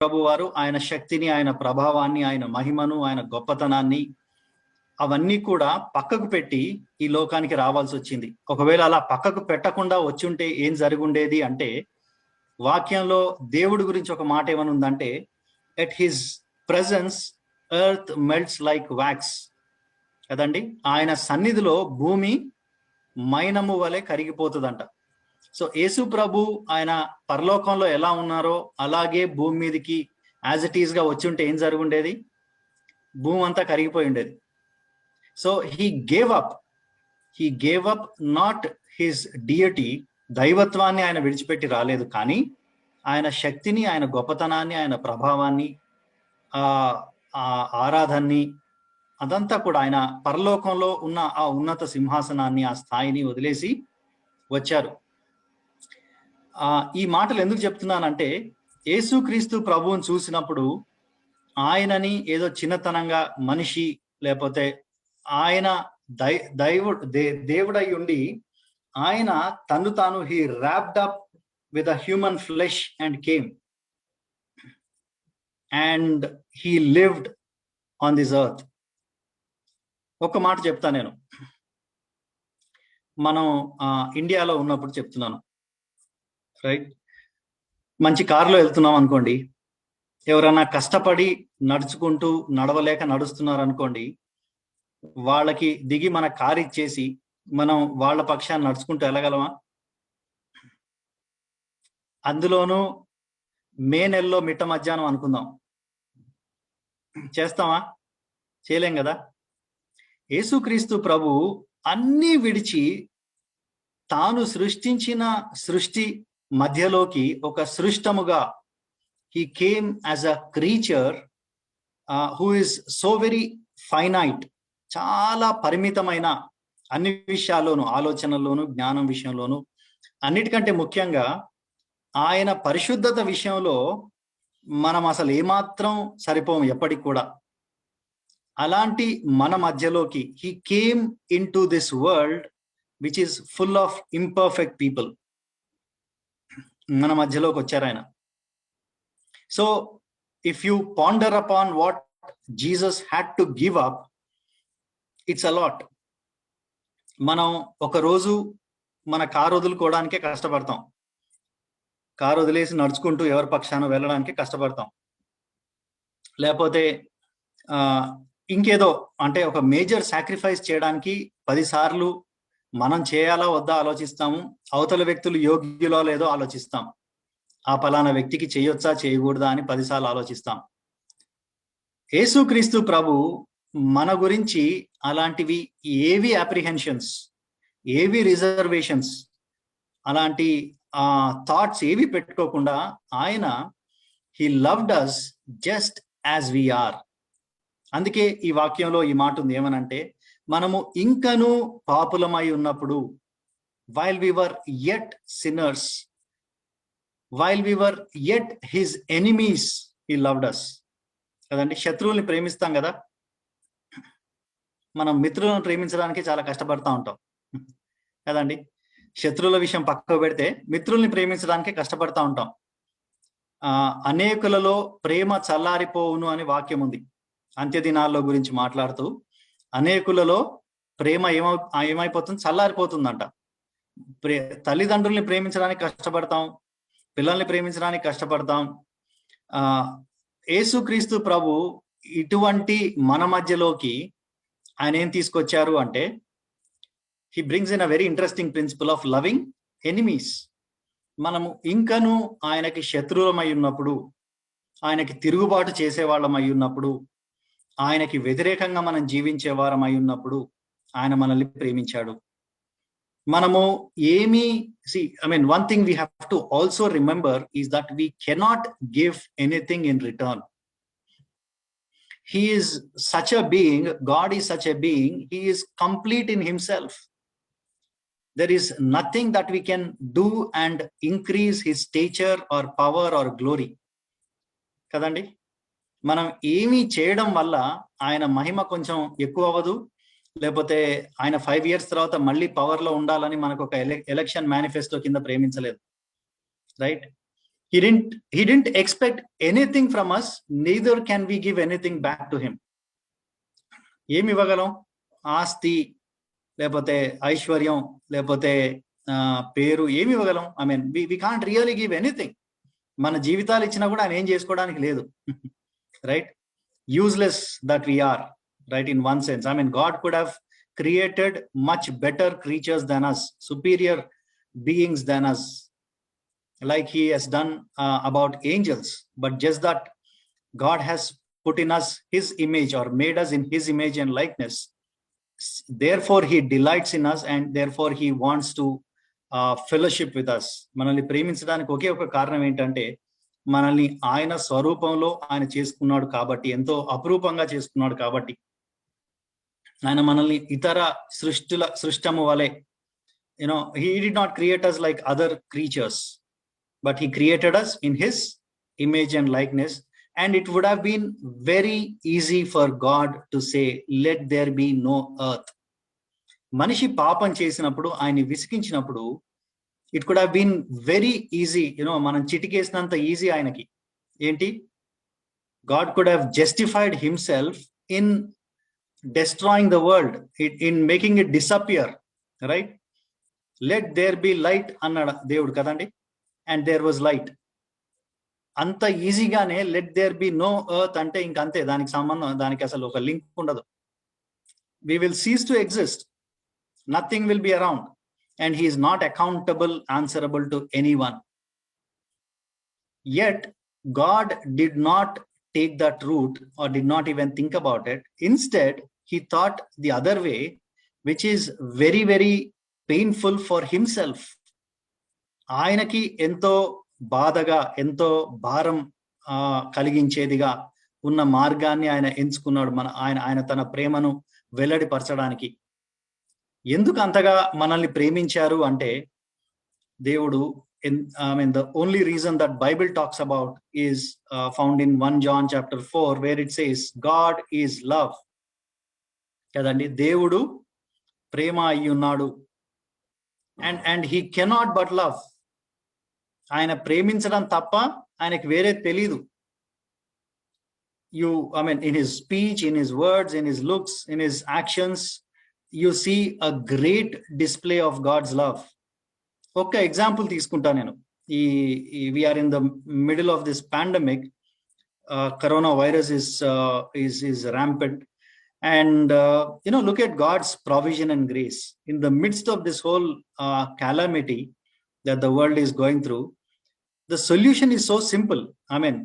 ప్రభువారు ఆయన శక్తిని, ఆయన ప్రభావాన్ని, ఆయన మహిమను, ఆయన గొప్పతనాన్ని అవన్నీ కూడా పక్కకు పెట్టి ఈ లోకానికి రావాల్సి వచ్చింది. ఒకవేళ అలా పక్కకు పెట్టకుండా వచ్చుంటే ఏం జరుగుండేది అంటే, వాక్యంలో దేవుడి గురించి ఒక మాట ఏమని ఉందంటే, at his presence earth melts like wax కదండి. ఆయన సన్నిధిలో భూమి మైనము వలె కరిగిపోతుందంట. సో యేసు ప్రభు ఆయన పరలోకంలో ఎలా ఉన్నారో అలాగే భూమి మీదకి యాజ్ ఇట్ ఈస్ గా వచ్చి ఉంటే ఏం జరుగుండేది? భూమి అంతా కరిగిపోయి ఉండేది. So he gave up not his deity, దైవత్వాన్ని ఆయన విడిచిపెట్టి రాలేదు, కానీ ఆయన శక్తిని, ఆయన గొప్పతనాన్ని, ఆయన ప్రభావాన్ని, ఆ ఆరాధనని, అదంతా కూడా ఆయన పరలోకంలో ఉన్న ఆ ఉన్నత సింహాసనాన్ని, ఆ స్థాయిని వదిలేసి వచ్చారు. ఈ మాటలు ఎందుకు చెప్తున్నానంటే, యేసుక్రీస్తు ప్రభువుని చూసినప్పుడు ఆయనని ఏదో చిన్నతనంగా మనిషి, లేకపోతే ఆయన దేవుడై ఉండి ఆయన తను తాను he wrapped up with a human flesh and came and he lived on this earth. ఒక మాట చెప్తా నేను, మనం ఇండియాలో ఉన్నప్పుడు చెప్తున్నాను, రైట్? మంచి కారులో వెళ్తున్నాం అనుకోండి, ఎవరైనా కష్టపడి నడుచుకుంటూ నడవలేక నడుస్తున్నారు అనుకోండి, వాళ్ళకి దిగి మన కారు ఇచ్చేసి మనం వాళ్ళ పక్షాన్ని నడుచుకుంటూ వెళ్ళగలమా? అందులోనూ మే నెలలో మిట్ట మధ్యాహ్నం అనుకుందాం, చేస్తామా? చేయలేం కదా. యేసుక్రీస్తు ప్రభు అన్నీ విడిచి తాను సృష్టించిన సృష్టి మధ్యలోకి ఒక సృష్టముగా he came as a creature who is so very finite, చాలా పరిమితమైన అన్ని విషయాల్లోనూ, ఆలోచనల్లోనూ, జ్ఞానం విషయంలోనూ, అన్నిటికంటే ముఖ్యంగా ఆయన పరిశుద్ధత విషయంలో మనం అసలు ఏమాత్రం సరిపోము ఎప్పటికి కూడా. అలాంటి మన మధ్యలోకి he came into this world which is full of imperfect people. మన మధ్యలోకి వచ్చారు ఆయన. So if you ponder upon what Jesus had to give up, it's a lot. మనం ఒక రోజు మన కారు వదులుకోవడానికే కష్టపడతాం, కారు వదిలేసి నడుచుకుంటూ ఎవరి పక్షాన వెళ్ళడానికి కష్టపడతాం, లేకపోతే ఇంకేదో అంటే ఒక మేజర్ సాక్రిఫైస్ చేయడానికి 10 సార్లు మనం చేయాలా వద్దా ఆలోచిస్తాము, అవతల వ్యక్తులు యోగ్యులో లేదో ఆలోచిస్తాం, ఆ పలానా వ్యక్తికి చేయొచ్చా చేయకూడదా అని 10 సార్లు ఆలోచిస్తాం. యేసుక్రీస్తు ప్రభు మన గురించి అలాంటివి ఏవి అప్రిహెన్షన్స్, ఏవి రిజర్వేషన్స్, అలాంటి థాట్స్ ఏవి పెట్టుకోకుండా ఆయన he loved us just as we are. అందుకే ఈ వాక్యంలో ఈ మాట ఉంది ఏమనంటే, మనము ఇంకను పాపులమై ఉన్నప్పుడు, while we were yet sinners, while we were yet his enemies he loved us. కదండి, శత్రువుల్ని ప్రేమిస్తాం కదా, మనం మిత్రులను ప్రేమించడానికి చాలా కష్టపడతా ఉంటాం కదండి. శత్రువుల విషయం పక్కకు పెడితే మిత్రుల్ని ప్రేమించడానికి కష్టపడతా ఉంటాం. అనేకులలో ప్రేమ చల్లారిపోవును అని వాక్యం ఉంది అంత్య దినాల్లో గురించి మాట్లాడుతూ. అనేకులలో ప్రేమ ఏమైపోతుంది? చల్లారిపోతుందంట. తల్లిదండ్రుల్ని ప్రేమించడానికి కష్టపడతాం, పిల్లల్ని ప్రేమించడానికి కష్టపడతాం. యేసుక్రీస్తు ప్రభు ఇటువంటి మన మధ్యలోకి ఆయన ఏం తీసుకొచ్చారు అంటే, he brings in a very interesting principle of loving enemies. మనము ఇంకను ఆయనకి శత్రువులమై ఉన్నప్పుడు, ఆయనకి తిరుగుబాటు చేసేవాళ్ళమై ఉన్నప్పుడు, ఆయనకి వ్యతిరేకంగా మనం జీవించే వారమై ఉన్నప్పుడు ఆయన మనల్ని ప్రేమించాడు. మనము one thing we have to also remember is that we cannot give anything in return. He is such a being, God is such a being, he is complete in himself. There is nothing that we can do and increase his stature or power or glory. కదండి, మనం ఏమీ చేయడం వల్ల ఆయన మహిమ కొంచెం ఎక్కువ అవ్వదు, లేకపోతే ఆయన 5 years తర్వాత మళ్ళీ పవర్ లో ఉండాలని మనకు ఒక ఎలక్షన్ మేనిఫెస్టో కింద ప్రేమించలేదు, right? He didn't expect anything from us, neither can we give anything back to him. ఏమి ఇవ్వగలం? ఆస్తి, లేకపోతే ఐశ్వర్యం, లేకపోతే పేరు, ఏమి ఇవ్వగలం? I mean we can't really give anything. మన జీవితాలు ఇచ్చినా కూడా ఆయన ఏం చేసుకోవడానికి లేదు. Right? Useless that we are, right? In one sense, I mean God could have created much better creatures than us, superior beings than us, like he has done about angels. But just that God has put in us his image, or made us in his image and likeness, therefore he delights in us, and therefore he wants to fellowship with us. మనల్ని ప్రేమించడానికి ఒకే ఒక కారణం ఏంటంటే, మనల్ని ఆయన స్వరూపంలో ఆయన చేసుకున్నాడు కాబట్టి, ఎంతో అపురూపంగా చేసుకున్నాడు కాబట్టి. ఆయన మనల్ని ఇతర సృష్టము వలె, he did not create us like other creatures, but he created us in his image and likeness. And it would have been very easy for God to say, let there be no earth. మనిషి పాపం చేసినప్పుడు, ఆయన్ని విసిగించినప్పుడు, it could have been very easy, మనం చిటికేసినంత easy ఆయనకి. ఏంటి? God could have justified himself in destroying the world, in making it disappear, right? Let there be light అన్నాడు దేవుడు కదండి, and there was light. అంత ఈజీగానే let there be no earth అంటే ఇంకంతే, దానికి సంబంధం, దానికి అసలు ఒక లింక్ ఉండదు. We will cease to exist, nothing will be around, and he is not accountable, answerable to anyone. Yet God did not take that route, or did not even think about it. Instead, he thought the other way, which is very, very painful for himself. ఆయనకి ఎంతో బాధగా, ఎంతో భారం కలిగించేదిగా ఉన్న మార్గాన్ని ఆయన ఎంచుకున్నాడు. ఆయన తన ప్రేమను వెల్లడిపరచడానికి. ఎందుకు అంతగా మనల్ని ప్రేమించారు అంటే, దేవుడు, I mean, the only reason that Bible talks about is found in 1 John chapter 4, where it says, God is love. కదండి, దేవుడు ప్రేమ అయి ఉన్నాడు. And he cannot but love. ఆయన ప్రేమించడం తప్ప ఆయనకి వేరే తెలీదు. I mean, in his speech, in his words, in his looks, in his actions, you see a great display of God's love. ఒక ఎగ్జాంపుల్ తీసుకుంటా నేను. We are in the middle of this pandemic. Coronavirus is rampant. And look at God's provision and grace in the midst of this whole calamity that the world is going through. The solution is so simple. I mean,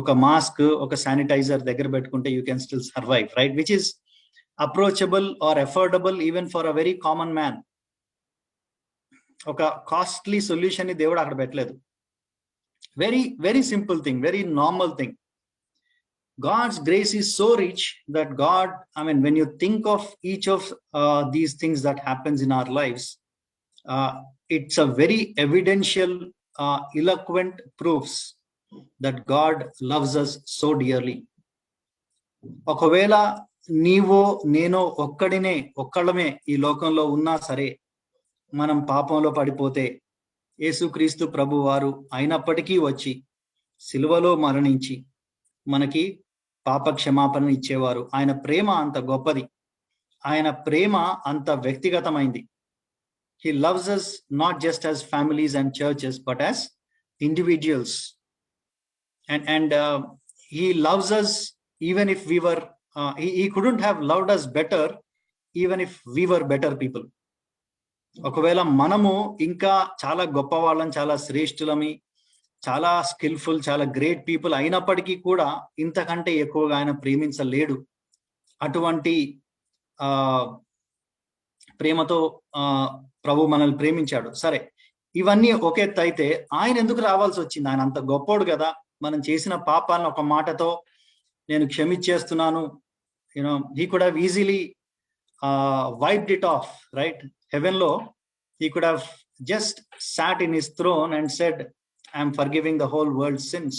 oka mask, oka sanitizer దగ్గర పెట్టుకుంటే you can still survive, right? Which is approachable or affordable even for a very common man. Oka costly solution ni దేవుడు అక్కడ పెట్టలేదు. Very, very simple thing, very normal thing. God's grace is so rich that God, I mean, when you think of each of these things that happens in our lives, it's a very evidential, eloquent proofs that God loves us so dearly. ఒకవేళ నీవో నేనో ఒక్కళ్ళమే ఈ లోకంలో ఉన్నా సరే, మనం పాపంలో పడిపోతే, యేసుక్రీస్తు ప్రభు వారు అయినప్పటికీ వచ్చి సిలువలో మరణించి మనకి పాప క్షమాపణ ఇచ్చేవారు. ఆయన ప్రేమ అంత గొప్పది, ఆయన ప్రేమ అంత వ్యక్తిగతమైంది. He loves us not just as families and churches, but as individuals. And he loves us even if we were, he couldn't have loved us better even if we were better people. ఒకవేళ మనము ఇంకా చాలా గొప్ప వాళ్ళం, చాలా శ్రేష్ఠులమి, చాలా skilful, చాలా great people అయినప్పటికీ కూడా ఇంతకంటే ఎక్కువగా ఆయన ప్రేమించలేడు. అటువంటి ప్రేమతో ప్రభు మనల్ని ప్రేమించాడు. సరే, ఇవన్నీ ఒక ఎత్తు అయితే, ఆయన ఎందుకు రావాల్సి వచ్చింది? ఆయన అంత గొప్పోడు కదా. మనం చేసిన పాపాలను ఒక మాటతో నేను క్షమించేస్తున్నాను, he could have easily wiped it off, right? Heaven lo, he could have just sat in his throne and said, I am forgiving the whole world's sins.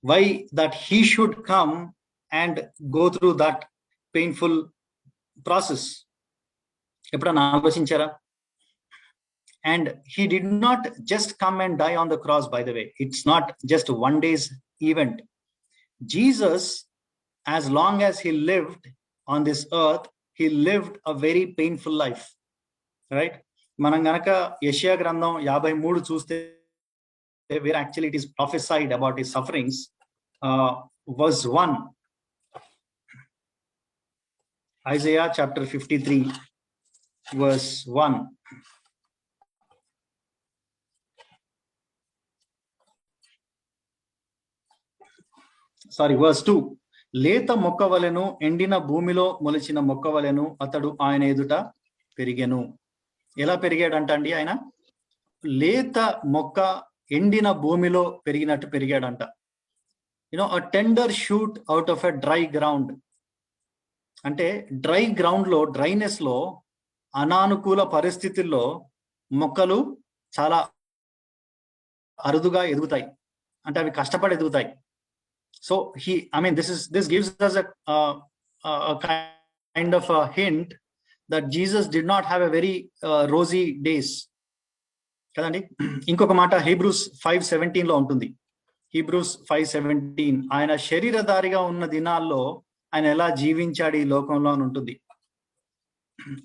Why that he should come and go through that painful process? ఎప్పుడన్నా ఆలోచించారా? And he did not just come and die on the cross, by the way. It's not just one day's event. Jesus, as long as he lived on this earth, he lived a very painful life, right? మనం గనక యెషయా గ్రంథం 53 చూస్తే, where actually it is prophesied about his sufferings, verse 1, Isaiah chapter 53 verse 1. verse 2. లేత మొక్కవలెను, ఎండిన భూమిలో మొలిచిన మొక్కవలెను అతడు ఆయన ఎదుట పెరిగెను. ఎలా పెరిగాడంట అండి ఆయన? లేత మొక్క ఎండిన భూమిలో పెరిగినట్టు పెరిగాడంట. a tender shoot out of a dry ground. అంటే డ్రై గ్రౌండ్ లో, డ్రైనెస్ లో, అనానుకూల పరిస్థితుల్లో మొక్కలు చాలా అరుదుగా ఎదుగుతాయి. అంటే అవి కష్టపడి ఎదుగుతాయి. So this gives us a kind of a hint that Jesus did not have a very rosy days. కదండి. ఇంకొక మాట Hebrews 5:17 లో ఉంటుంది. Hebrews 5:17, ఆయన శరీరధారిగా ఉన్న దినాల్లో ఆయన ఎలా జీవించాడు ఈ లోకంలో అని ఉంటుంది.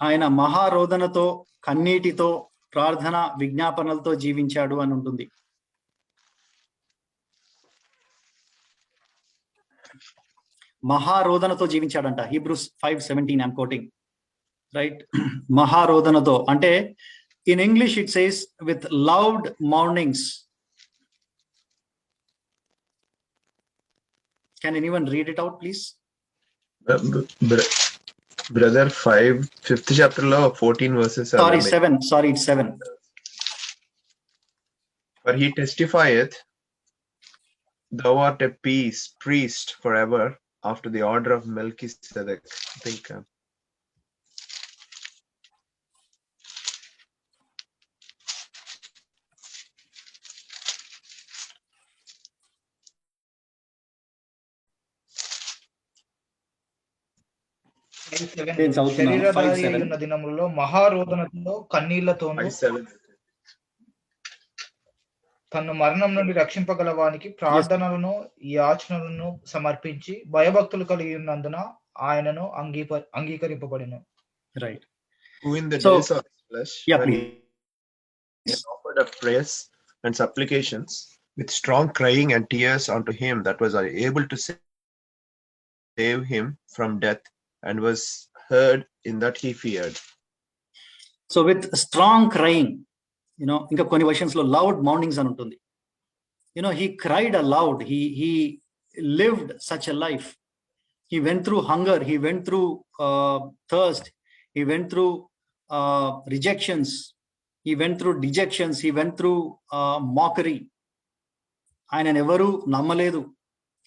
ఆయన మహారోదనతో, కన్నీటితో, ప్రార్థన విజ్ఞాపనలతో జీవించాడు అని ఉంటుంది. మహారోదనతో జీవించాడంట. Hebrews 5:17 I'm quoting, right? మహారోదనతో అంటే in English it says with loud mournings. Can anyone read it out, please? Brother, 5th chapter lo 14 verses. Sorry, it's 7. For he testifieth, thou art a priest forever, after the order of Melchizedek. I think శరీరధారి అయిన దినములలో మహారోదనతో, కన్నీళ్లతోనూ తను మరణం నుండి రక్షింపగలవానికి ప్రార్థనలను, యాచనలను సమర్పించి భయభక్తులు కలిగి ఉన్నందున ఆయనను అంగీకరింపబడెను. Right. Who in the days of flesh, he offered up prayers and supplications with strong crying and tears unto him that was able to save him from death, and was heard in that he feared. So with strong crying, ఇంకా కొన్ని versions లో loud మౌర్నింగ్స్ అని ఉంటుంది. He cried aloud. He lived such a life. He went through hunger. He went through thirst. He went through rejections. He went through dejections. He went through mockery. ఆయనను ఎవరు నమ్మలేదు,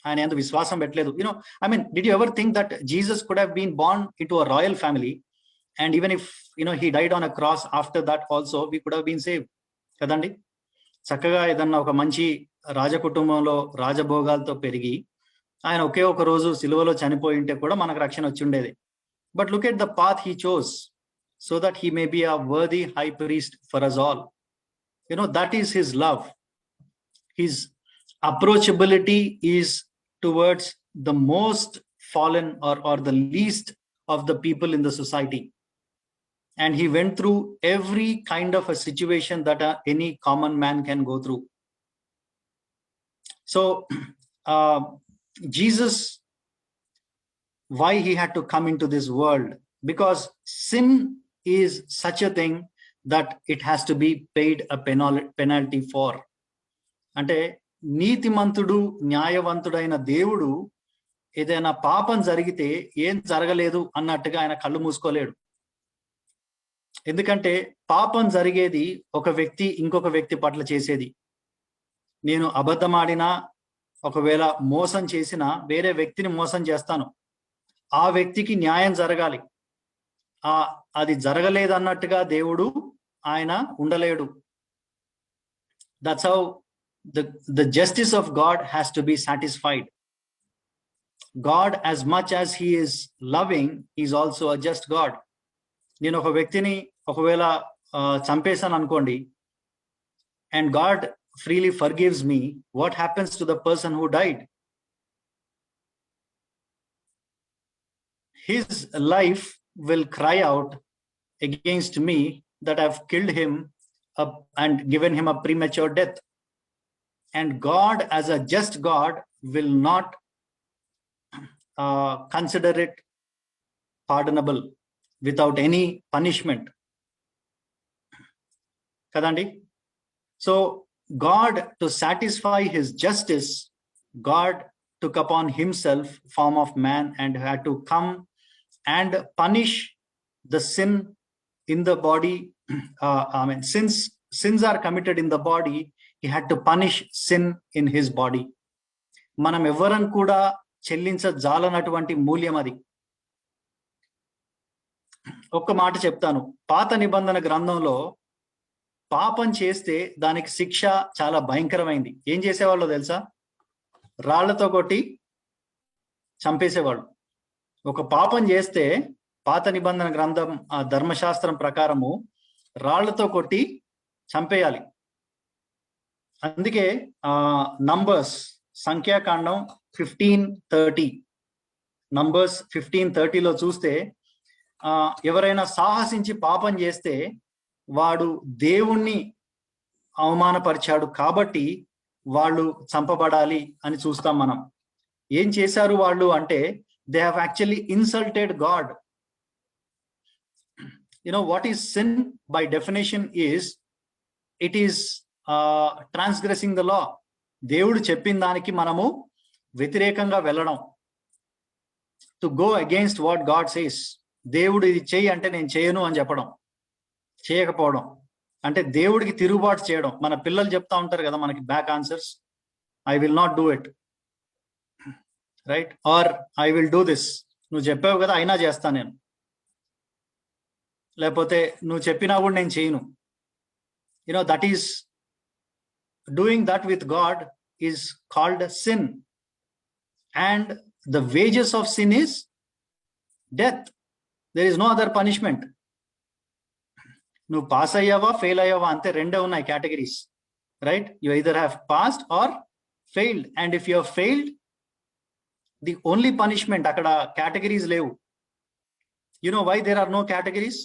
ఆయన ఎంత విశ్వాసం పెట్టలేదు. did you ever think that Jesus could have been born into a royal family, and even if he died on a cross after that also, we could have been saved? కదండి. చక్కగా ఏదన్నా ఒక మంచి రాజకుటుంబంలో రాజభోగాలతో పెరిగి ఆయన ఒకే ఒక రోజు సిలువలో చనిపోయి ఉంటే కూడా మనకు రక్షణ వచ్చి ఉండేది. But look at the path he chose, so that he may be a worthy high priest for us all. That is his love. His approachability is towards the most fallen or the least of the people in the society. And he went through every kind of a situation that any common man can go through. So Jesus, why he had to come into this world? Because sin is such a thing that it has to be paid a penalty for. అంటే నీతిమంతుడు, న్యాయవంతుడైన దేవుడు ఏదైనా పాపం జరిగితే ఏం జరగలేదు అన్నట్టుగా ఆయన కళ్ళు మూసుకోలేడు. ఎందుకంటే పాపం జరిగేది ఒక వ్యక్తి ఇంకొక వ్యక్తి పట్ల చేసేది. నేను అబద్ధమాడినా, ఒకవేళ మోసం చేసినా వేరే వ్యక్తిని మోసం చేస్తాను, ఆ వ్యక్తికి న్యాయం జరగాలి. అది జరగలేదన్నట్టుగా దేవుడు ఆయన ఉండలేడు. That's how the justice of God has to be satisfied. God, as much as he is loving, is also a just God. నేను ఒక వ్యక్తిని ఒకవేళ చంపేశాను అనుకోండి, and God freely forgives me, what happens to the person who died? His life will cry out against me that I've killed him and given him a premature death. And God, as a just God, will not consider it pardonable without any punishment. Kadandi? So God, to satisfy his justice, God took upon himself form of man and had to come and punish the sin in the body. Since sins are committed in the body, he had to punish sin in his body. మనం ఎవరం కూడా చెల్లించజాలనటువంటి మూల్యం అది. ఒక్క మాట చెప్తాను, పాత నిబంధన గ్రంథంలో పాపం చేస్తే దానికి శిక్ష చాలా భయంకరమైంది. ఏం చేసేవాళ్ళో తెలుసా? రాళ్లతో కొట్టి చంపేసేవాళ్ళు. ఒక పాపం చేస్తే పాత నిబంధన గ్రంథం ఆ ధర్మశాస్త్రం ప్రకారము రాళ్లతో కొట్టి చంపేయాలి. అందుకే నంబర్స్ సంఖ్యాకాండం 15:30 నంబర్స్ 15:30లో చూస్తే ఎవరైనా సాహసించి పాపం చేస్తే వాడు దేవుణ్ణి అవమానపరిచాడు కాబట్టి వాళ్ళు చంపబడాలి అని చూస్తాం మనం. ఏం చేశారు వాళ్ళు అంటే, they have actually insulted God. What is sin by definition is it is transgressing the law. దేవుడు చెప్పిన దానికి మనము వ్యతిరేకంగా వెళ్ళడం, to go against what God says. దేవుడు ఇది చెయ్యి అంటే నేను చేయను అని చెప్పడం, చేయకపోవడం అంటే దేవుడికి తిరుగుబాటు చేయడం. మన పిల్లలు చెప్తా ఉంటారు కదా మనకి back answers, I will not do it, right, or I will do this. నువ్వు చెప్పావు కదా అయినా చేస్తా నేను, లేకపోతే నువ్వు చెప్పినా కూడా నేను చేయను. That is doing that with God is called sin, and the wages of sin is death. There is no other punishment. నువ్వు పాస్ అయ్యావా ఫెయిల్ అయ్యావా అంతే, రెండే ఉన్నాయి categories, right? You either have passed or failed. And if you have failed, the only punishment, అక్కడ categories లేవు. Why there are no categories?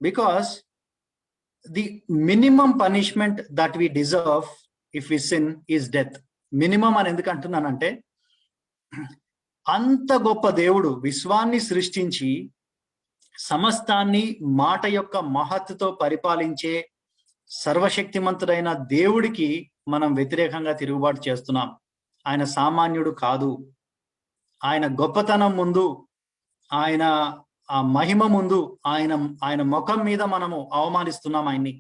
Because the minimum punishment that we deserve if we sin is death. Minimum అని ఎందుకు అంటున్నానంటే, అంత గొప్ప దేవుడు విశ్వాన్ని సృష్టించి సమస్తాన్ని మాట యొక్క మహత్తుతో పరిపాలించే సర్వశక్తిమంతుడైన దేవుడికి మనం వ్యతిరేకంగా తిరుగుబాటు చేస్తున్నాం. ఆయన సామాన్యుడు కాదు. ఆయన గొప్పతనం ముందు, ఆయన ఆ మహిమ ముందు, ఆయన ముఖం మీద మనము అవమానిస్తున్నాం ఆయన్ని.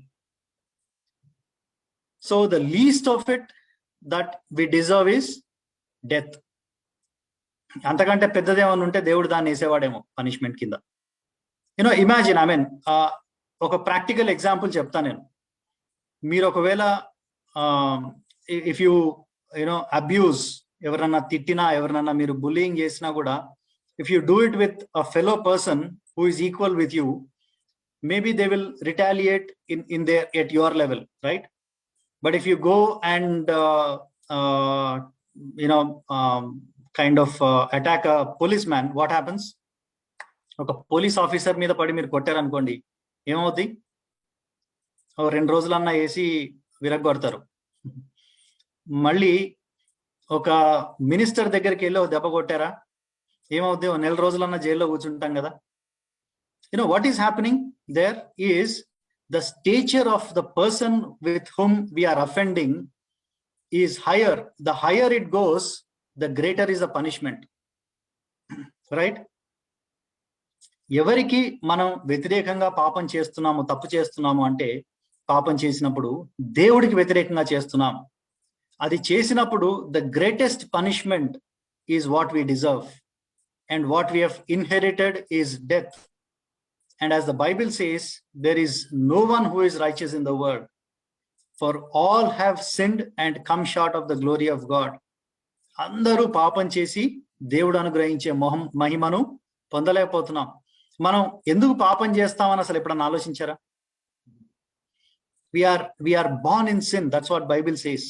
So the least of it that we deserve is death. అంతకంటే పెద్దదేమన్నా ఉంటే దేవుడు దాన్ని వేసేవాడేమో పనిష్మెంట్ కింద. ఇమాజిన్, ఒక ప్రాక్టికల్ ఎగ్జాంపుల్ చెప్తా నేను. మీరు ఒకవేళ ఇఫ్ యూ అబ్యూజ్, ఎవరన్నా తిట్టినా, ఎవరినన్నా మీరు బుల్లింగ్ చేసినా కూడా, if you do it with a fellow person who is equal with you, maybe they will retaliate at your level, right? But if you go and kind of attack a policeman, what happens? ఒక police officer మీద పడి మీరు కొట్టారనుకోండి, ఏమవుద్ది? 2 రోజులన్నా వేసి విరగొడతారు. మళ్ళీ ఒక minister దగ్గరికి వెళ్ళి దెబ్బ కొట్టారా, ఏమవుద్ది? 1 నెల రోజులన్నా జైల్లో కూర్చుంటాం కదా. What is happening there is the stature of the person with whom we are offending is higher. The higher it goes, the greater is the punishment, right? ఎవరికి మనం వ్యతిరేకంగా పాపం చేస్తున్నాము, తప్పు చేస్తున్నాము అంటే, పాపం చేసినప్పుడు దేవుడికి వ్యతిరేకంగా చేస్తున్నాం. అది చేసినప్పుడు the greatest punishment is what we deserve, and what we have inherited is death. And as the Bible says, there is no one who is righteous in the world, for all have sinned and come short of the glory of God. అందరూ పాపం చేసి దేవుడు అనుగ్రహించే మహిమను పొందలేకపోతున్నాం. మనం ఎందుకు పాపం చేస్తామని అసలు ఎప్పుడన్నా ఆలోచించారా? we are born in sin. That's what Bible says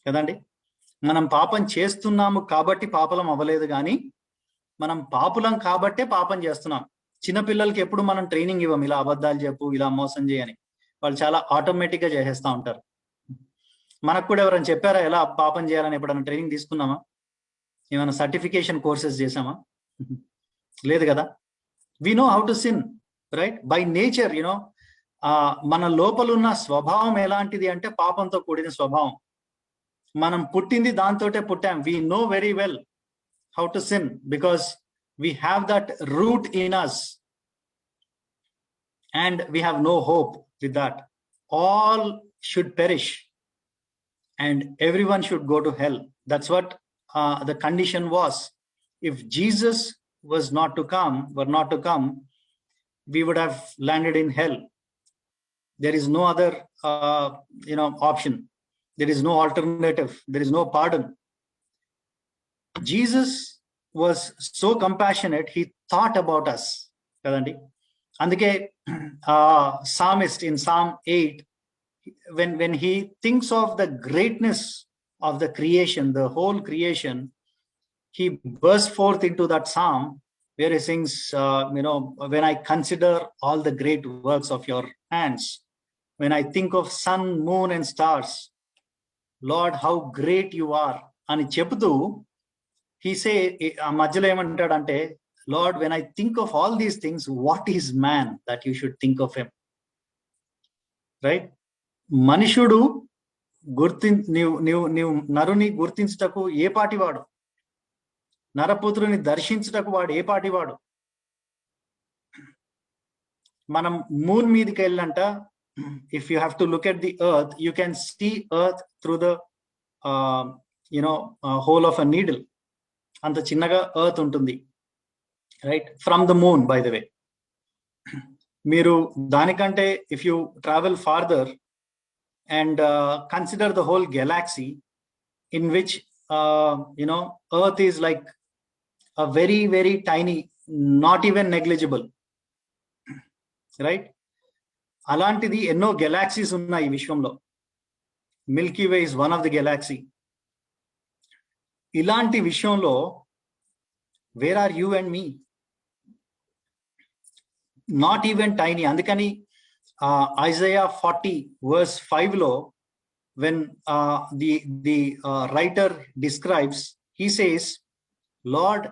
కదండి. మనం పాపం చేస్తున్నాము కాబట్టి పాపలం అవ్వలేదు, కానీ మనం పాపులం కాబట్టే పాపం చేస్తున్నాం. చిన్నపిల్లలకి ఎప్పుడు మనం ట్రైనింగ్ ఇవ్వం, ఇలా అబద్ధాలు చెప్పు, ఇలా మోసం చేయని. వాళ్ళు చాలా ఆటోమేటిక్ గా చేసేస్తా ఉంటారు. మనకు కూడా ఎవరైనా చెప్పారా ఎలా పాపం చేయాలని? ఎప్పుడైనా ట్రైనింగ్ తీసుకున్నామా? ఏమైనా సర్టిఫికేషన్ కోర్సెస్ చేసామా? లేదు కదా. We know how to sin, right? By nature, మన లోపల ఉన్న స్వభావం ఎలాంటిది అంటే పాపంతో కూడిన స్వభావం. మనం పుట్టింది దాంతోటే పుట్టాం. We know very well how to sin because we have that root in us and we have no hope with that. All should perish and everyone should go to hell. That's what the condition was. If Jesus were not to come, we would have landed in hell. There is no other option. There is no alternative. There is no pardon. Jesus was so compassionate, he thought about us kadandi. Andike psalmist in Psalm 8, when he thinks of the greatness of the creation, the whole creation, he bursts forth into that psalm where he sings, when I consider all the great works of your hands, when I think of sun, moon and stars, Lord, how great you are ani cheptu he say మధ్యలో ఏమంటాడంటే, Lord, when I think of all these things, what is man that you should think of him? Right? మనుషుడు నీవు నరుని గుర్తించుటకు ఏ పాటివాడు? నరపుత్రుని దర్శించుటకు వాడు ఏ పాటివాడు? మనం moon మీదకి వెళ్ళంట. If you have to look at the earth, you can see earth through the hole of a needle. అంత చిన్నగా earth ఉంటుంది, right? From the moon, by the way. మీరు దానికంటే if you travel farther and consider the whole galaxy in which earth is like a very very tiny, not even negligible, right? అలాంటిది ఎన్నో galaxies ఉన్నాయి ఈ విశ్వంలో. Milky Way is one of the galaxy. ఇలాంటి విషయంలో where are you and me? Not even tiny. అందుకని Isaiah 40 verse 5 లో when the writer describes, he says, Lord,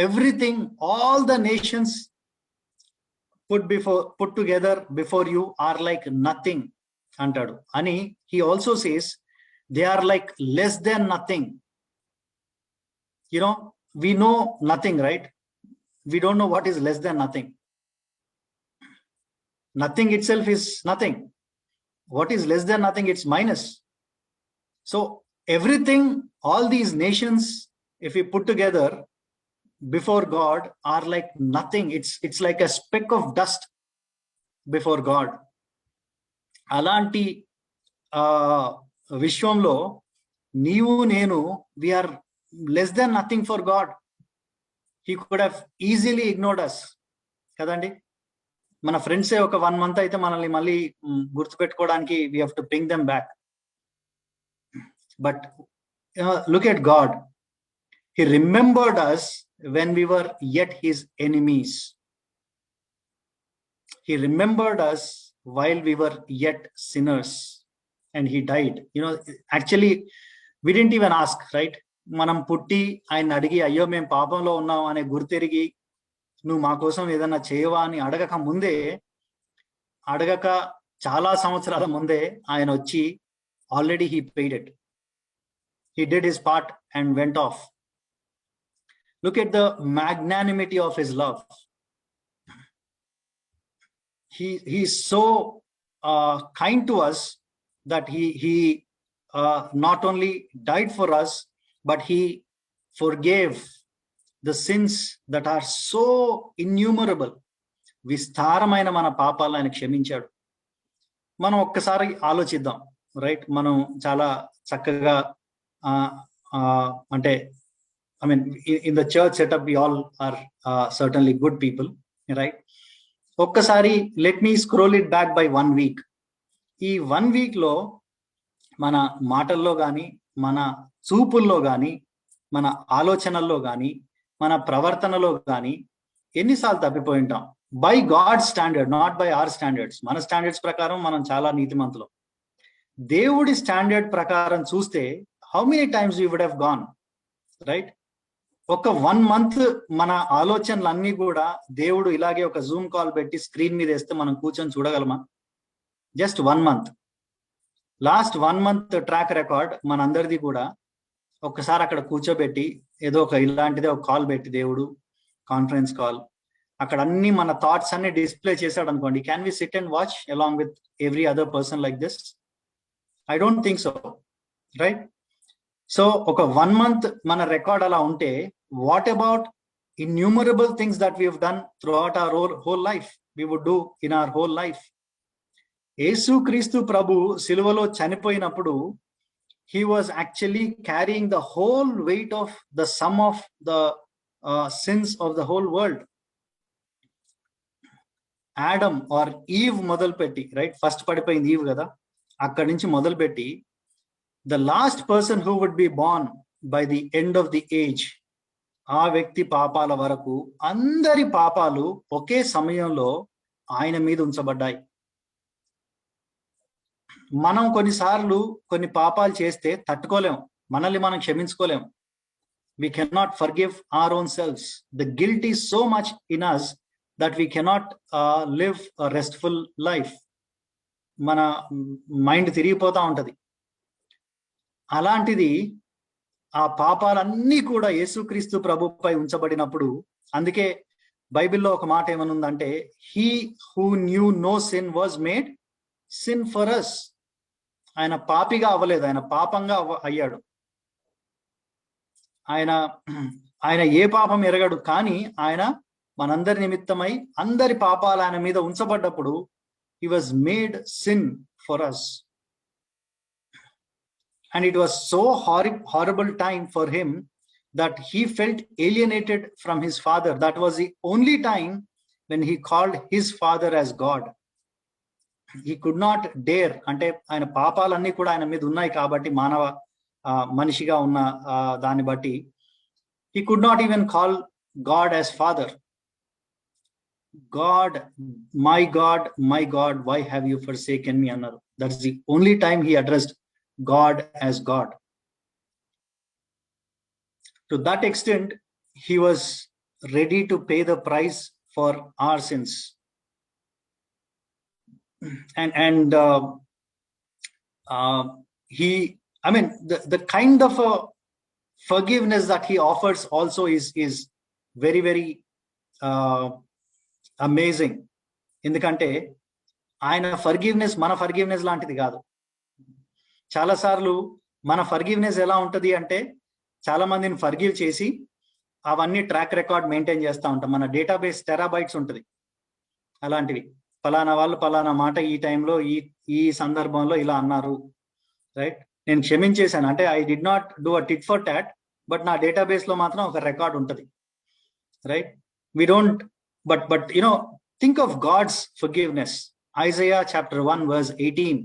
everything, all the nations put together before you are like nothing antadu. Ani he also says they are like less than nothing. We know nothing, right? We don't know what is less than nothing. Nothing itself is nothing. What is less than nothing? It's minus. So everything, all these nations, if we put together before God, are like nothing. It's like a speck of dust before God. Alanti vishwamlo neevu nenu, we are less than nothing for God. He could have easily ignored us kadandi. మన ఫ్రెండ్సే ఒక 1 month అయితే మనల్ని మళ్ళీ గుర్తుపెట్టుకోవడానికి we have to bring them back. But look at God. He remembered us when we were yet his enemies. He remembered us while we were yet sinners, and he died. Actually we didn't even ask, right? మనం పుట్టి ఆయన అడిగి అయ్యో మేము పాపంలో ఉన్నాం అనే గుర్తెరిగి నువ్వు మా కోసం ఏదన్నా చేయవా అని అడగక చాలా సంవత్సరాల ముందే ఆయన వచ్చి already he paid it. He did his part and went off. Look at the magnanimity of his love. He's so kind to us that he not only died for us, but he forgave the sins that are so innumerable. విస్తారమైన మన పాపాలను ఆయన క్షమించాడు. మనం ఒక్కసారి ఆలోచిద్దాం, right? మనం చాలా చక్కగా అంటే I mean, in the church setup, we all are certainly good people, right? Okkasari, let me scroll it back by 1 week. ఈ 1 week లో మన మాటల్లో కానీ, మన చూపుల్లో కానీ, మన ఆలోచనల్లో కానీ, మన ప్రవర్తనలో కానీ ఎన్నిసార్లు తప్పిపోయి ఉంటాం? By God standard, not by our standards. మన స్టాండర్డ్స్ ప్రకారం మనం చాలా నీతిమంతులు. దేవుడి స్టాండర్డ్ ప్రకారం చూస్తే how many times we would have gone, right? ఒక 1 month మన ఆలోచనలన్నీ కూడా దేవుడు ఇలాగే ఒక జూమ్ కాల్ పెట్టి స్క్రీన్ మీద వేస్తే మనం కూర్చొని చూడగలమా? Just 1 month. Last 1 month track record మనందరిది కూడా ఒక్కసారి అక్కడ కూర్చోబెట్టి ఏదో ఒక ఇలాంటిదే ఒక కాల్ పెట్టి దేవుడు కాన్ఫరెన్స్ కాల్, అక్కడ అన్ని మన థాట్స్ అన్ని డిస్ప్లే చేశాడు అనుకోండి, can we sit and watch along with every other person like this? I don't think so, right? So ఒక 1 month మన రికార్డ్ అలా ఉంటే, what about innumerable things that we have done throughout our whole life, we would do in our whole life. యేసుక్రీస్తు ప్రభు సిలువలో చనిపోయినప్పుడు he was actually carrying the whole weight of the sum of the sins of the whole world. Adam or Eve మొదలుపెట్టి, right? First పడిపోయింది ఈవ్ కదా, అక్కడి నుంచి మొదలుపెట్టి the last person who would be born by the end of the age, ఆ వ్యక్తి పాపాల వరకు అందరి పాపాలు ఒకే సమయంలో ఆయన మీద ఉంచబడ్డాయి. మనం కొన్నిసార్లు కొన్ని పాపాలు చేస్తే తట్టుకోలేం, మనల్ని మనం క్షమించుకోలేం. We cannot forgive our own selves. The guilt is so much in us that we cannot live a restful life. మన మైండ్ తిరిగిపోతా ఉంటది. అలాంటిది ఆ పాపాలన్నీ కూడా యేసుక్రీస్తు ప్రభుపై ఉంచబడినప్పుడు, అందుకే బైబిల్లో ఒక మాట ఏమనుందంటే, he who knew no sin was made sin for us. ఆయన పాపిగా అవ్వలేదు, ఆయన పాపంగా అయ్యాడు. ఆయన ఏ పాపం ఎరగడు, కానీ ఆయన మనందరి నిమిత్తమై అందరి పాపాలు ఆయన మీద ఉంచబడ్డప్పుడు he was made sin for us. And it was so horrible time for him that he felt alienated from his father. That was the only time when he called his father as God. He could not dare, అంటే ఆయన పాపాలన్నీ కూడా ఆయన మీద ఉన్నాయి కాబట్టి, మానవ మనిషిగా ఉన్న దాన్ని బట్టి he could not even call God as father. God, my God, why have you forsaken me అన్నారు. That's the only time he addressed God as God. To that extent, he was ready to pay the price for our sins. And he, I mean, the kind of a forgiveness that he offers also is very, very amazing. ఎందుకంటే ఆయన forgiveness మన forgiveness లాంటిది కాదు. చాలా సార్లు మన forgiveness ఎలా ఉంటది అంటే, చాలా మందిని ఫర్గివ్ చేసి అవన్నీ ట్రాక్ రికార్డ్ మెయింటైన్ చేస్తూ ఉంటాం. మన డేటాబేస్ టెరాబైట్స్ ఉంటుంది. అలాంటివి, ఫలానా వాళ్ళు ఫలానా మాట ఈ టైంలో ఈ సందర్భంలో ఇలా అన్నారు, రైట్? నేను క్షమించేశాను అంటే I did not do a tit for tat, but నా డేటాబేస్ లో మాత్రం ఒక రికార్డ్ ఉంటుంది, right? We don't but you know think of God's forgiveness. Isaiah chapter 1 verse 18,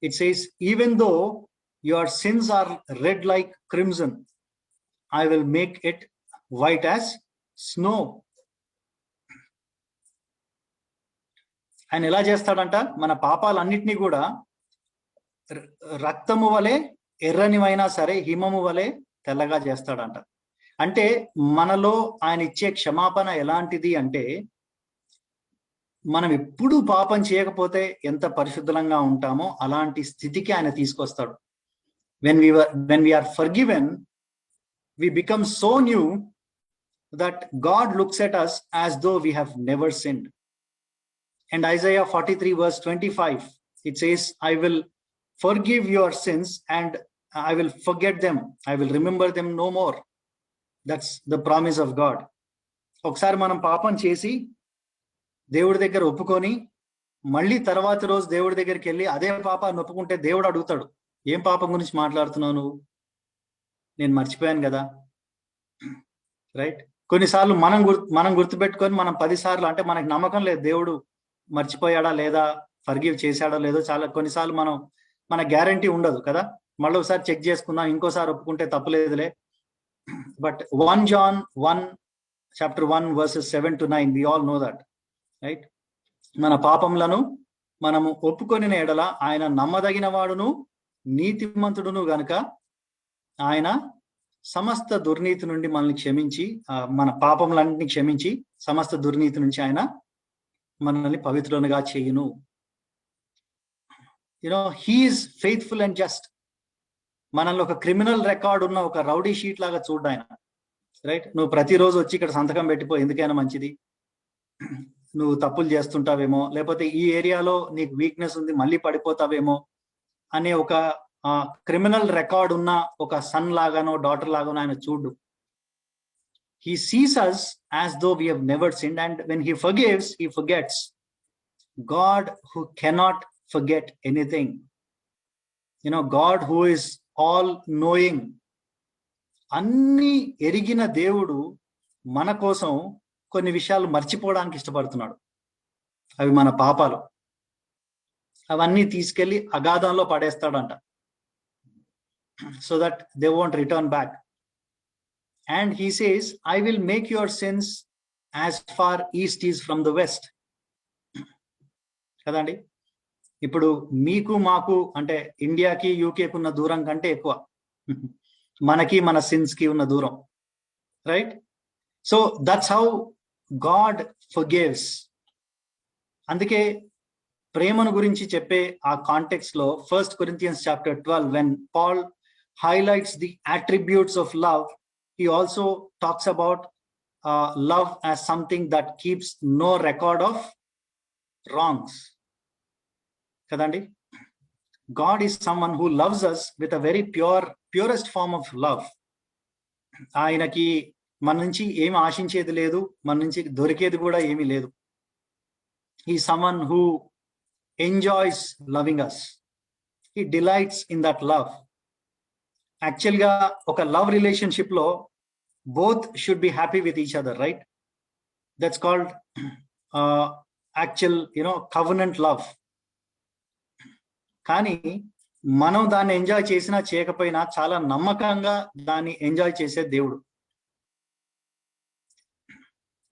it says, even though your sins are red like crimson, I will make it white as snow. ఆయన ఎలా చేస్తాడంట, మన పాపాలన్నిటినీ కూడా రక్తము వలె ఎర్రనివైనా సరే హిమము వలె తెల్లగా చేస్తాడంట. అంటే మనలో ఆయన ఇచ్చే క్షమాపణ ఎలాంటిది అంటే, మనం ఎప్పుడు పాపం చేయకపోతే ఎంత పరిశుద్ధంగా ఉంటామో అలాంటి స్థితికి ఆయన తీసుకొస్తాడు. when we are forgiven, we become so new that God looks at us as though we have never sinned. And Isaiah 43 verse 25, it says, I will forgive your sins and I will forget them, I will remember them no more. That's the promise of God. ఒకసారి మనం పాపం చేసి దేవుడి దగ్గర ఒప్పుకొని మళ్ళీ తర్వాత రోజు దేవుడి దగ్గరికి వెళ్ళి అదే పాపాన్ని ఒప్పుకుంటే దేవుడు అడుగుతాడు, ఏం పాపం గురించి మాట్లాడుతున్నావు నువ్వు? నేను మర్చిపోయాను కదా, రైట్? కొన్నిసార్లు మనం గుర్తుపెట్టుకొని మనం 10 సార్లు, అంటే మనకు నమ్మకం లేదు దేవుడు మర్చిపోయాడా లేదా ఫర్గివ్ చేశాడో లేదో చాలా కొన్నిసార్లు మన గ్యారంటీ ఉండదు కదా, మళ్ళీ ఒకసారి చెక్ చేసుకుందాం, ఇంకోసారి ఒప్పుకుంటే తప్పులేదులే. But 1 John 1 chapter 1 verses 7 to 9 we all know that, right? మన పాపములను మనము ఒప్పుకొనిన ఎడల ఆయన నమ్మదగిన వాడును నీతిమంతుడును గనుక ఆయన సమస్త దుర్నీతి నుండి మనల్ని క్షమించి, మన పాపములన్నింటినీ క్షమించి సమస్త దుర్నీతి నుంచి ఆయన మనల్ని పవిత్రులుగా చేయును. He is faithful and just. మనల్ని ఒక క్రిమినల్ రికార్డ్ ఉన్న ఒక రౌడీ షీట్ లాగా చూడ్డు ఆయన, రైట్? నువ్వు ప్రతిరోజు వచ్చి ఇక్కడ సంతకం పెట్టిపో, ఎందుకైనా మంచిది, నువ్వు తప్పులు చేస్తుంటావేమో, లేకపోతే ఈ ఏరియాలో నీకు వీక్నెస్ ఉంది మళ్ళీ పడిపోతావేమో అనే ఒక క్రిమినల్ రికార్డ్ ఉన్న ఒక సన్ లాగానో డాటర్ లాగానో ఆయన చూడు. He sees us as though we have never sinned, and when he forgives, he forgets. God who cannot forget anything. God who is all knowing. అన్ని ఎరిగిన దేవుడు మన కోసం కొన్ని విషయాలు మర్చిపోవడానికి ఇష్టపడుతున్నాడు. అవి మన పాపాలు. అవన్నీ తీసుకెళ్లి అగాధంలో పడేస్తాడంట, so that they won't return back. And he says, I will make your sins as far east is from the west. కదండి, ఇప్పుడు మీకు మాకు అంటే ఇండియాకి యూకేకి ఉన్న దూరం కంటే ఎక్కువ మనకి మన సిన్స్ కి ఉన్న దూరం, right? So that's how God forgives. అందుకే ప్రేమను గురించి చెప్పే ఆ కాంటెక్స్ట్ లో 1 Corinthians chapter 12 when Paul highlights the attributes of love, he also talks about love as something that keeps no record of wrongs. Kadandi, God is someone who loves us with a very purest form of love. ఆయనకి మన నుంచి ఏమి ఆశించేది లేదు, మన నుంచి దొరికేది కూడా ఏమీ లేదు. He is someone who enjoys loving us. He delights in that love. Actually గా ఒక లవ్ రిలేషన్షిప్ లో both should be happy with each other, right? That's called actual covenant love. కానీ మనం దాన్ని ఎంజాయ్ చేసినా చేయకపోయినా చాలా నమ్మకంగా దాన్ని ఎంజాయ్ చేసే దేవుడు.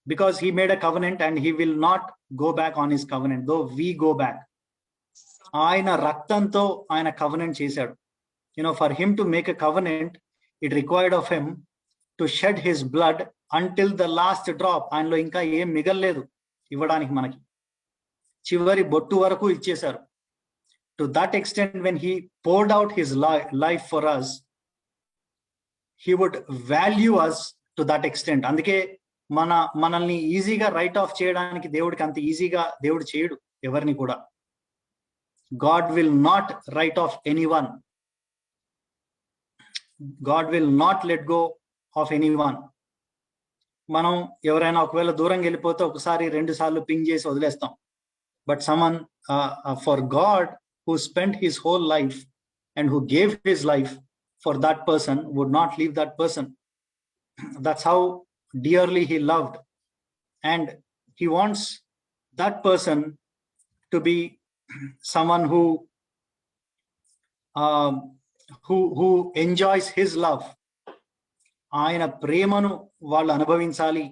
Because he made a covenant and he will not go back on his covenant, though we go back. ఆయన రక్తంతో ఆయన కవెనెంట్ చేశాడు. For him to make a covenant, it required of him to shed his blood until the last drop. ఆయనలో ఇంకా ఏం మిగల్లేదు ఇవ్వడానికి మనకి, చివరి బొట్టు వరకు ఇచ్చేశారు. To that extent, when he poured out his life for us, he would value us to that extent. అందుకే మనల్ని ఈజీగా రైట్ ఆఫ్ చేయడానికి దేవుడికి అంత ఈజీగా దేవుడు చేయడు ఎవరిని కూడా. God will not write off anyone. God will not let go of anyone. మనం ఎవరైనా ఒకవేళ దూరంగా వెళ్ళిపోతే ఒకసారి 2 సార్లు పింగ్ చేసి వదిలేస్తాం. But someone for God who spent his whole life and who gave his life for that person would not leave that person. That's how dearly he loved, and he wants that person to be someone who enjoys his love. ఆయన ప్రేమను వాళ్ళు అనుభవించాలి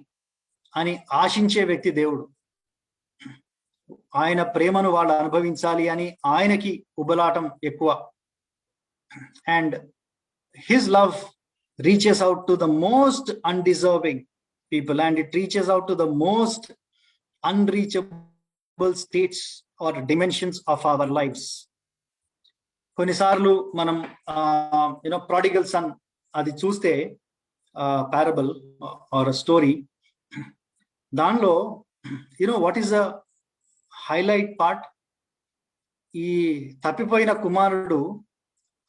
అని ఆశించే వ్యక్తి దేవుడు. ఆయన ప్రేమను వాళ్ళు అనుభవించాలి అని ఆయనకి ఉబలాటం ఎక్కువ. And his love reaches out to the most undeserving people, and it reaches out to the most unreachable states or dimensions of our lives. కొన్నిసార్లు మనం prodigal son అది చూస్తే parable or a story, దానిలో what is the highlight part? ఈ తప్పిపోయిన కుమారుడు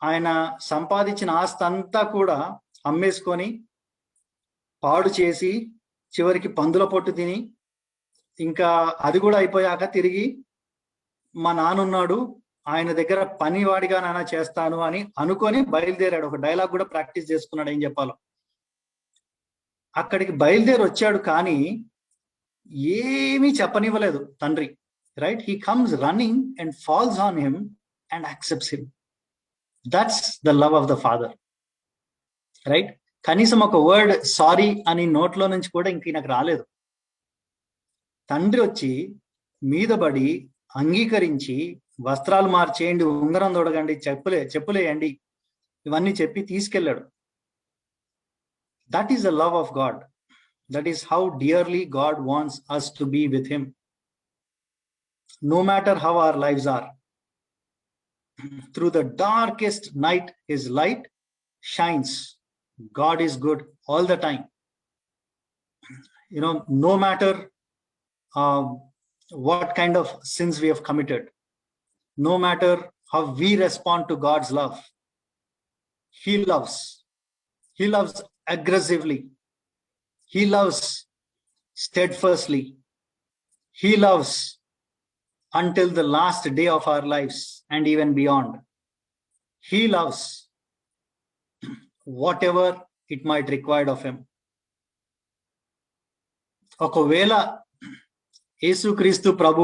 ఆయన సంపాదించిన ఆస్తి అంతా కూడా అమ్మేసుకొని పాడు చేసి చివరికి పందుల పొట్టు తిని, ఇంకా అది కూడా అయిపోయాక తిరిగి మా నాన్నున్నాడు ఆయన దగ్గర పనివాడిగా నాన్న చేస్తాను అని అనుకొని బయలుదేరాడు. ఒక డైలాగ్ కూడా ప్రాక్టీస్ చేసుకున్నాడు ఏం చెప్పాలో. అక్కడికి బయలుదేరి వచ్చాడు, కానీ ఏమీ చెప్పనివ్వలేదు తండ్రి. right? He comes running and falls on him and accepts him. That's the love of the Father, right? కనీసం ఒక వర్డ్ సారీ అని నోట్లో నుంచి కూడా ఇంక నాకు రాలేదు. తండ్రి వచ్చి మీద పడి అంగీకరించి వస్త్రాలు మార్చేయండి, ఉంగరం తొడగండి, చెప్పులేయండి, ఇవన్నీ చెప్పి తీసుకెళ్ళాడు. That is the love of God. That is how dearly God wants us to be with him. No matter how our lives are, through the darkest night his light shines. God is good all the time. No matter what kind of sins we have committed, no matter how we respond to God's love, he loves aggressively, he loves steadfastly, he loves until the last day of our lives and even beyond. He loves whatever it might require of him. ఒకవేళ యేసుక్రీస్తు ప్రభు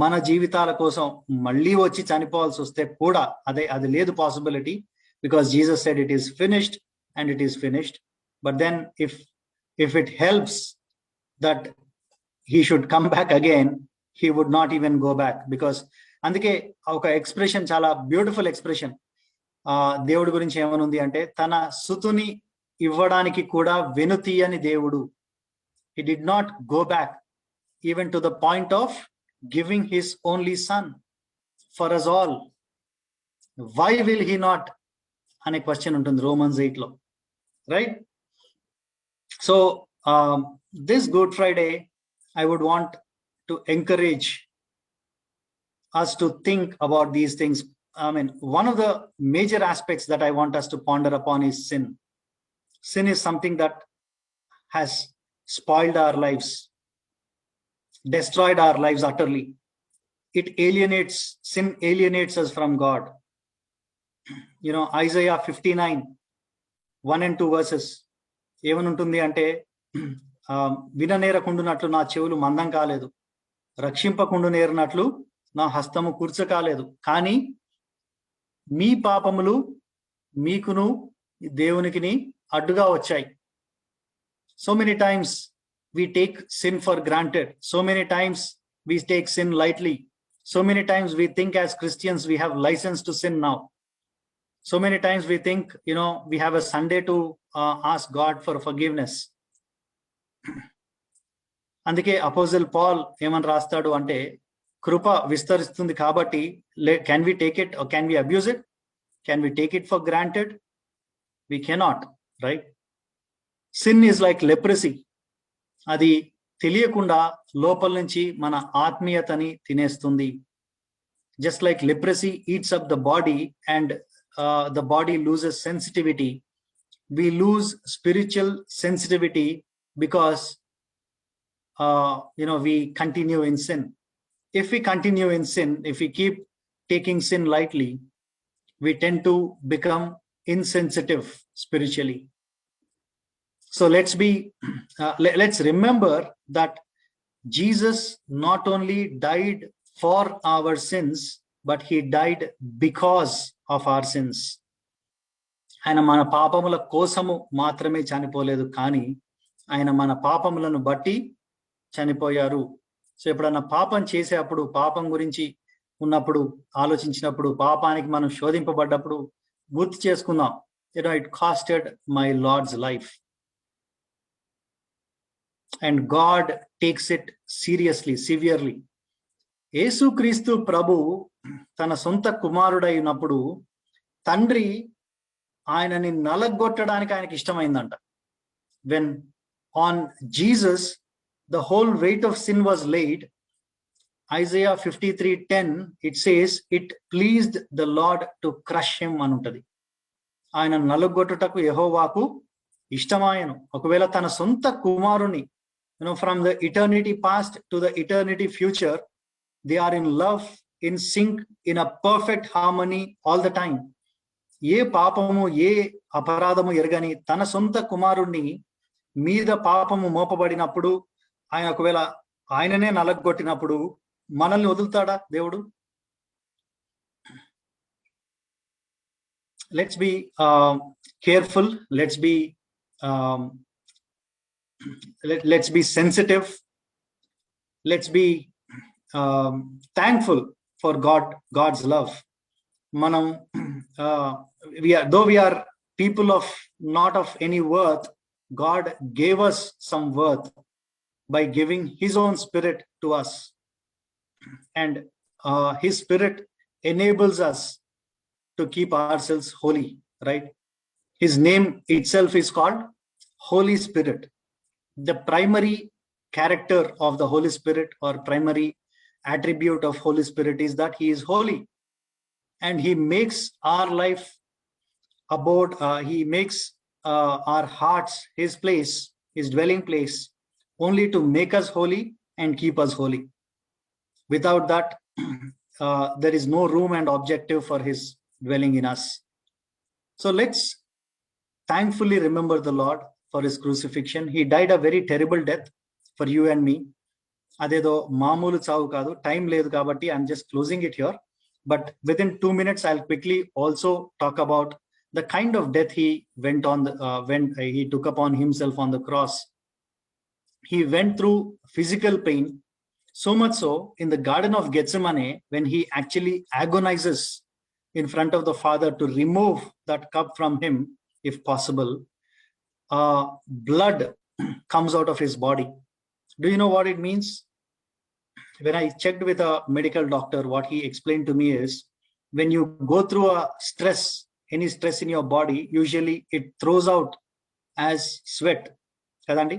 మన జీవితాల కోసం మళ్ళీ వచ్చి చనిపోవాల్సి వస్తే కూడా అది లేదు possibility, because Jesus said it is finished and it is finished. But then if it helps that he should come back again, he would not even go back, because అందుకే ఒక ఎక్స్ప్రెషన్, చాలా బ్యూటిఫుల్ ఎక్స్ప్రెషన్ దేవుడి గురించి ఏమనుంది అంటే, తన సుతుని ఇవ్వడానికి కూడా వెనుతీయని దేవుడు. he did not go back even to the point of giving his only son for us all. why will he not అనే క్వశ్చన్ ఉంటుంది Romans 8 లో, right? So this Good Friday I would want to encourage us to think about these things. I mean, one of the major aspects that I want us to ponder upon is sin. Sin is something that has spoiled our lives, destroyed our lives utterly. Sin alienates us from God. Isaiah 59, 1 and 2 verses. ఏమనుంటుంది అంటే, విననేరకుండునట్లు నా చెవులు మందం కాలేదు, రక్షింపకుండు నేరినట్లు నా హస్తము కూర్చకాలేదు, కానీ మీ పాపములు మీకును దేవునికిని అడ్డుగా వచ్చాయి. So many times we take sin for granted. So many times we take sin lightly. So many times we think as Christians we have license to sin now. So many times we think, we have a Sunday to ask God for forgiveness. అందుకే అపోజిల్ Paul ఏమని రాస్తాడు అంటే, కృప విస్తరిస్తుంది కాబట్టి can we take it or can we abuse it? Can we take it for granted? We cannot, right? Sin is like leprosy. అది తెలియకుండా లోపల నుంచి మన ఆత్మీయతని తినేస్తుంది. Just like leprosy eats up the body and the body loses sensitivity, we lose spiritual sensitivity because we continue in sin. If we continue in sin, if we keep taking sin lightly, we tend to become insensitive spiritually. So let's remember that Jesus not only died for our sins, but he died because of our sins. ఆయన మన పాపముల కోసము మాత్రమే చనిపోలేదు, కానీ ఆయన మన పాపములను బట్టి చనిపోయారు. సో ఎప్పుడన్నా పాపం చేసేటప్పుడు, పాపం గురించి ఉన్నప్పుడు, ఆలోచించినప్పుడు, పాపానికి మనం శోధింపబడ్డప్పుడు గుర్తు చేసుకుందాం, it costed my Lord's life. And God takes it seriously, severely. యేసుక్రీస్తు ప్రభు తన సొంత కుమారుడైనప్పుడు తండ్రి ఆయనని నలగొట్టడానికి ఆయనకి ఇష్టమైందంట. When on Jesus the whole weight of sin was laid, Isaiah 53:10 it says it pleased the Lord to crush him అని ఉంటది. ఆయన నలగొట్టుటకు యెహోవాకు ఇష్టమాయను. ఒకవేళ తన సొంత కుమారుని, from the eternity past to the eternity future, they are in love, in sync, in a perfect harmony all the time. ఏ పాపము, ఏ అపరాధము ఎరగని తన సొంత కుమారుణ్ణి మీద పాపము మోపబడినప్పుడు, ఆయన ఒకవేళ ఆయననే నలగొట్టినప్పుడు మనల్ని వదులుతాడా దేవుడు? Let's be careful. Let's be let's be sensitive. Let's be thankful for God's love. Manam though we are people of not of any worth, God gave us some worth by giving his own spirit to us, and his spirit enables us to keep ourselves holy, right? His name itself is called Holy Spirit. The primary character of the Holy Spirit, or primary attribute of Holy Spirit, is that he is holy, and he makes our life about he makes our hearts his place, his dwelling place, only to make us holy and keep us holy. Without that, there is no room and objective for his dwelling in us. So let's thankfully remember the Lord for his crucifixion. He died a very terrible death for you and me. Adedo maamulu chavu kaadu, time ledu kabatti I'm just closing it here. But within 2 minutes, I'll quickly also talk about the kind of death he went on when he took upon himself on the cross. He went through physical pain, so much so in the Garden of Gethsemane, when he actually agonizes in front of the Father to remove that cup from him, if possible. Blood comes out of his body. Do you know what it means? When I checked with a medical doctor, what he explained to me is, when you go through a stress, any stress in your body, usually it throws out as sweat. కదండి,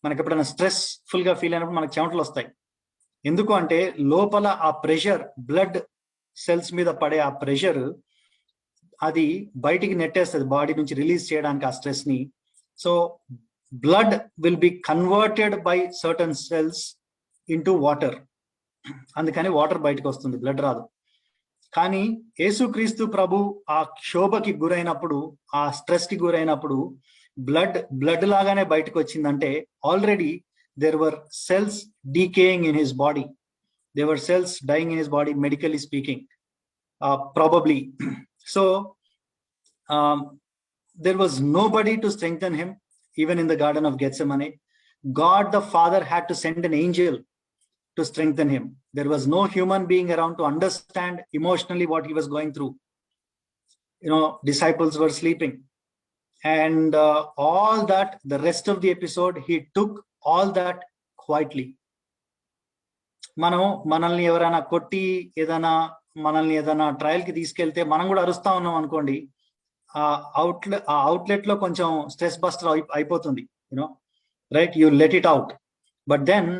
మనకి ఎప్పుడైనా stress full గా feel అయినప్పుడు మనకి చెమటలు వస్తాయి. ఎందుకు అంటే లోపల ఆ ప్రెషర్, బ్లడ్ సెల్స్ మీద పడే ఆ ప్రెషర్, అది బయటికి నెట్టేస్తుంది బాడీ నుంచి రిలీజ్ చేయడానికి ఆ స్ట్రెస్ ని. So blood will be converted by certain cells into water. అందుకని వాటర్ బయటకు వస్తుంది, బ్లడ్ రాదు. కానీ యేసుక్రీస్తు ప్రభు ఆ క్షోభకి గురైనప్పుడు, ఆ స్ట్రెస్ కి గురైనప్పుడు బ్లడ్ లాగానే బయటకు వచ్చిందంటే already there were cells decaying in his body. There were cells dying in his body, medically speaking, probably. So there was nobody to strengthen him, even in the Garden of Gethsemane. God the Father had to send an angel to strengthen him. There was no human being around to understand emotionally what he was going through. Disciples were sleeping, and all that, the rest of the episode, he took all that quietly. మనల్ని ఎవరైనా కొట్టి మనల్ని ఏదైనా trial కి తీసుకెళ్తే మనం కూడా అరుస్తా ఉన్నాం అనుకోండి, ఆ అవుట్లెట్ లో కొంచెం స్ట్రెస్ బస్టర్ అయిపోతుంది, right? You let it out. But then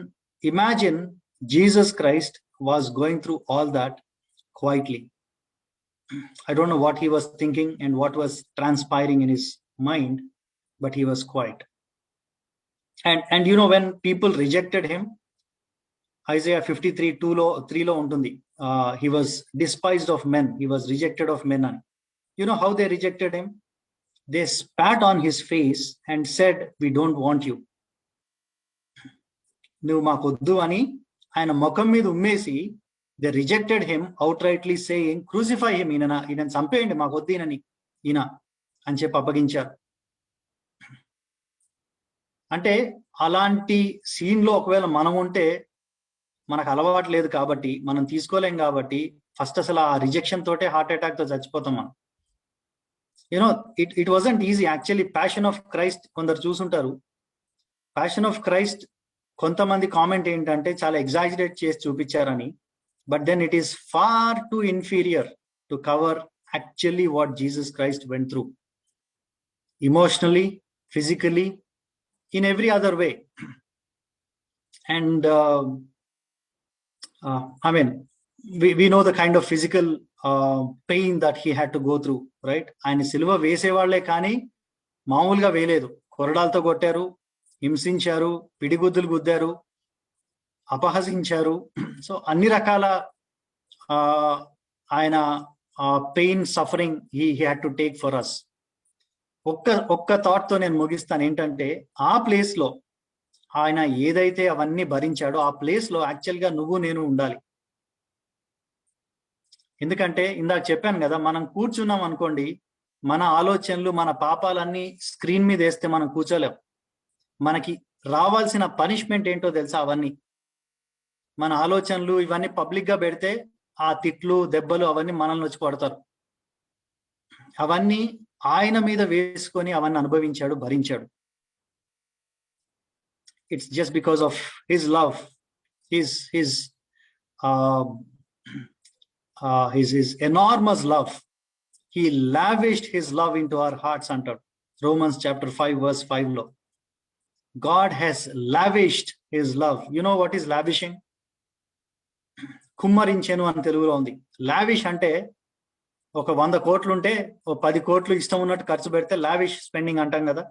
imagine Jesus Christ was going through all that quietly. I don't know what he was thinking and what was transpiring in his mind, but he was quiet. And when people rejected him, Isaiah 53:3 lo untundi, he was despised of men, he was rejected of men. And you know how they rejected him? They spat on his face and said, we don't want you. Nuvu maakoddu ani ఆయన ముఖం మీద ఉమ్మేసి, they rejected him outrightly saying, crucify him, ఈయన చంపేయండి, మాకు వద్దు ఈయన అని చెప్పి అప్పగించారు. అంటే అలాంటి సీన్ లో ఒకవేళ మనం ఉంటే, మనకు అలవాటు లేదు కాబట్టి, మనం తీసుకోలేం కాబట్టి, ఫస్ట్ అసలు ఆ రిజెక్షన్ తోటే హార్ట్ అటాక్ తో చచ్చిపోతాం మనం. It wasn't easy actually. Passion of Christ కొందరు చూసుంటారు. ప్యాషన్ ఆఫ్ క్రైస్ట్ కొంతమంది కామెంట్ ఏంటంటే చాలా ఎగ్జాజరేట్ చేసి చూపించారని. But then it is far to inferior to cover actually what Jesus Christ went through, emotionally, physically, in every other way. And I mean, we know the kind of physical pain that he had to go through, right? ఆయన సిలువ వేసేవాళ్లే కానీ మామూలుగా వేయలేదు. కొరడాలతో కొట్టారు, హింసించారు, పిడిగుద్దులు గుద్దారు, అపహసించారు. So అన్ని రకాల ఆయన pain, suffering he had to take for us. ఒక్క థాట్ తో నేను ముగిస్తాను. ఏంటంటే, ఆ ప్లేస్ లో ఆయన ఏదైతే అవన్నీ భరించాడో, ఆ ప్లేస్ లో యాక్చువల్ గా నువ్వు నేను ఉండాలి. ఎందుకంటే ఇందాక చెప్పాను కదా, మనం కూర్చున్నాం అనుకోండి, మన ఆలోచనలు మన పాపాలన్నీ స్క్రీన్ మీద వేస్తే మనం కూర్చోలేం. మనకి రావాల్సిన పనిష్మెంట్ ఏంటో తెలుసా? అవన్నీ మన ఆలోచనలు ఇవన్నీ పబ్లిక్ గా పెడితే ఆ తిట్లు దెబ్బలు అవన్నీ మనల్ని వచ్చి కొడతారు. అవన్నీ ఆయన మీద వేసుకొని అవన్నీ అనుభవించాడు, భరించాడు. It's just because of his love, his enormous love. He lavished his love into our hearts అంటాడు Romans chapter 5 verse 5 లో. God has lavished his love. You know what is lavishing? కుమ్మరించెను అని తెలుగులో ఉంది. లావిష్ అంటే ఒక 100 కోట్లు ఉంటే ఓ 10 కోట్లు ఇష్టం ఉన్నట్టు ఖర్చు పెడితే లావిష్ స్పెండింగ్ అంటాం కదా.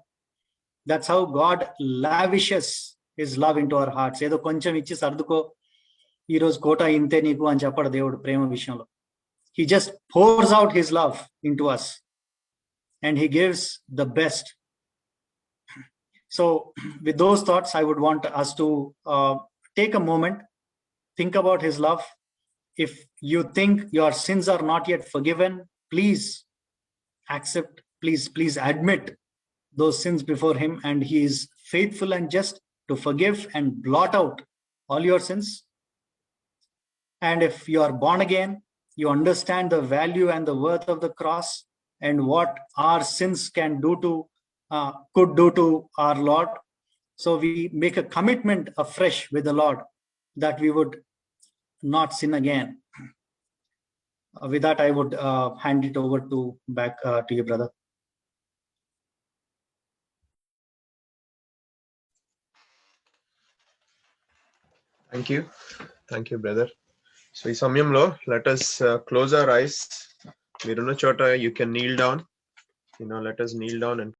That's how God lavishes his love into our hearts. ఏదో కొంచెం ఇచ్చి సర్దుకో, ఈ రోజు కోట ఇంతే నీకు అని చెప్పడు దేవుడు ప్రేమ విషయంలో. He just pours out his love into us and he gives the best. So with those thoughts, I would want us to take a moment, think about his love. If you think your sins are not yet forgiven, please accept, please admit those sins before him, and he is faithful and just to forgive and blot out all your sins. And if you are born again, you understand the value and the worth of the cross and what our sins could do to our Lord. So we make a commitment afresh with the Lord that we would not sin again. With that, I would hand it over back to you, brother. Thank you, brother. So ఈ సమయంలో let us close our eyes. మీరున్న చోట you can kneel down. Let us kneel down and